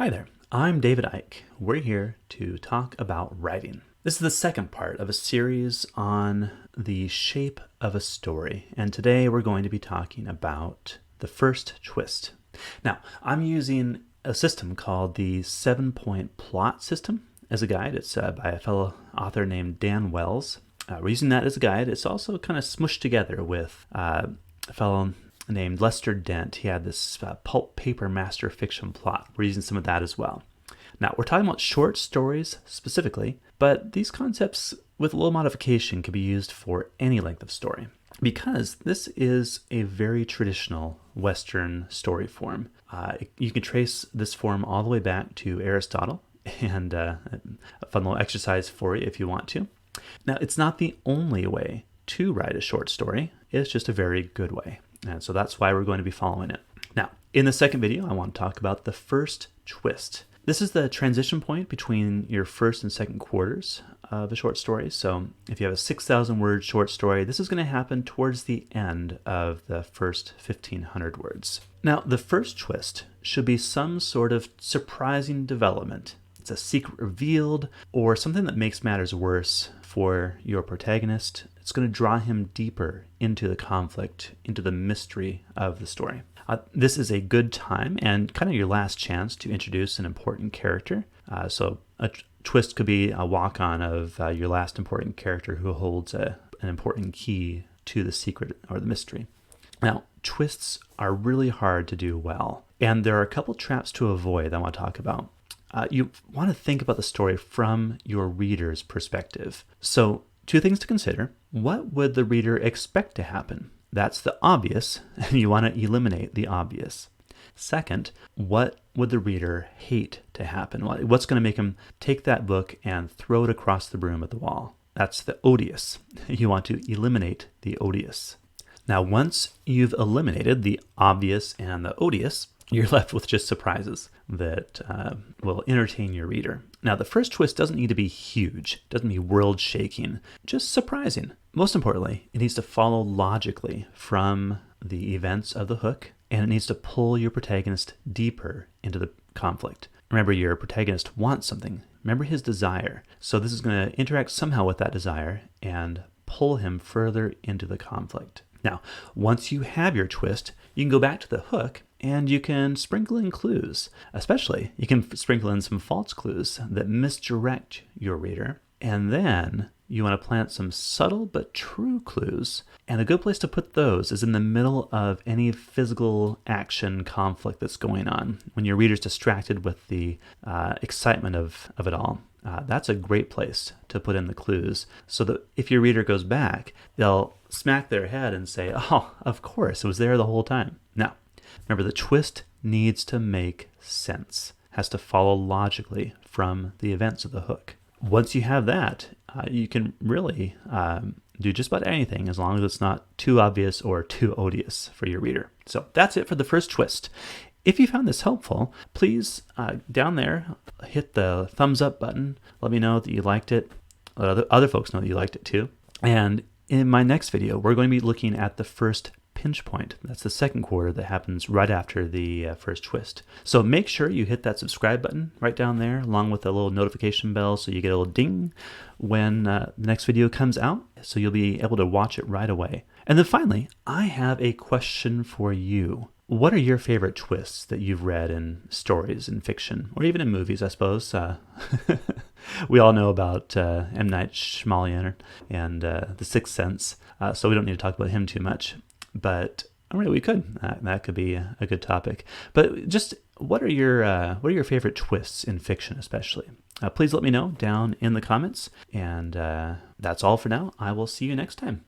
Hi there, I'm David Icke. We're here to talk about writing. This is the second part of a series on the shape of a story, and today we're going to be talking about the first twist. Now, I'm using a system called the 7-point plot system as a guide. It's by a fellow author named Dan Wells. We're using that as a guide. It's also kind of smushed together with a fellow named Lester Dent. He had this pulp paper master fiction plot. We're using some of that as well. Now, we're talking about short stories specifically, but these concepts with a little modification can be used for any length of story because this is a very traditional Western story form. You can trace this form all the way back to Aristotle, and a fun little exercise for you if you want to. Now, it's not the only way to write a short story. It's just a very good way. And so that's why we're going to be following it. Now, in the second video, I want to talk about the first twist. This is the transition point between your first and second quarters of a short story. So if you have a 6,000 word short story, this is going to happen towards the end of the first 1,500 words. Now, the first twist should be some sort of surprising development. It's a secret revealed or something that makes matters worse for your protagonist. It's going to draw him deeper into the conflict, into the mystery of the story. This is a good time and kind of your last chance to introduce an important character. So a twist could be a walk-on of your last important character who holds an important key to the secret or the mystery. Now, twists are really hard to do well, and there are a couple traps to avoid that I want to talk about. You want to think about the story from your reader's perspective. So, two things to consider. What would the reader expect to happen? That's the obvious, and you want to eliminate the obvious. Second, what would the reader hate to happen? What's going to make him take that book and throw it across the room at the wall? That's the odious. You want to eliminate the odious. Now, once you've eliminated the obvious and the odious, you're left with just surprises that will entertain your reader. Now, the first twist doesn't need to be huge, doesn't be world-shaking, just surprising. Most importantly, it needs to follow logically from the events of the hook, and it needs to pull your protagonist deeper into the conflict. Remember, your protagonist wants something. Remember his desire. So this is going to interact somehow with that desire and pull him further into the conflict. Now, once you have your twist, you can go back to the hook and you can sprinkle in clues. Especially, you can sprinkle in some false clues that misdirect your reader. And then you want to plant some subtle but true clues. And a good place to put those is in the middle of any physical action conflict that's going on. When your reader's distracted with the excitement of it all. That's a great place to put in the clues so that if your reader goes back, they'll smack their head and say, oh, of course, it was there the whole time. Now, remember, the twist needs to make sense, has to follow logically from the events of the hook. Once you have that, you can really do just about anything as long as it's not too obvious or too odious for your reader. So that's it for the first twist. If you found this helpful, please, down there, hit the thumbs up button. Let me know that you liked it. Let other folks know that you liked it too. And in my next video, we're going to be looking at the first pinch point. That's the second quarter that happens right after the first twist. So make sure you hit that subscribe button right down there, along with a little notification bell so you get a little ding when the next video comes out, so you'll be able to watch it right away. And then finally, I have a question for you. What are your favorite twists that you've read in stories and fiction, or even in movies, I suppose? We all know about M. Night Shyamalan and The Sixth Sense, so we don't need to talk about him too much. But really, we could. That could be a good topic. But just what are your favorite twists in fiction, especially? Please let me know down in the comments. And that's all for now. I will see you next time.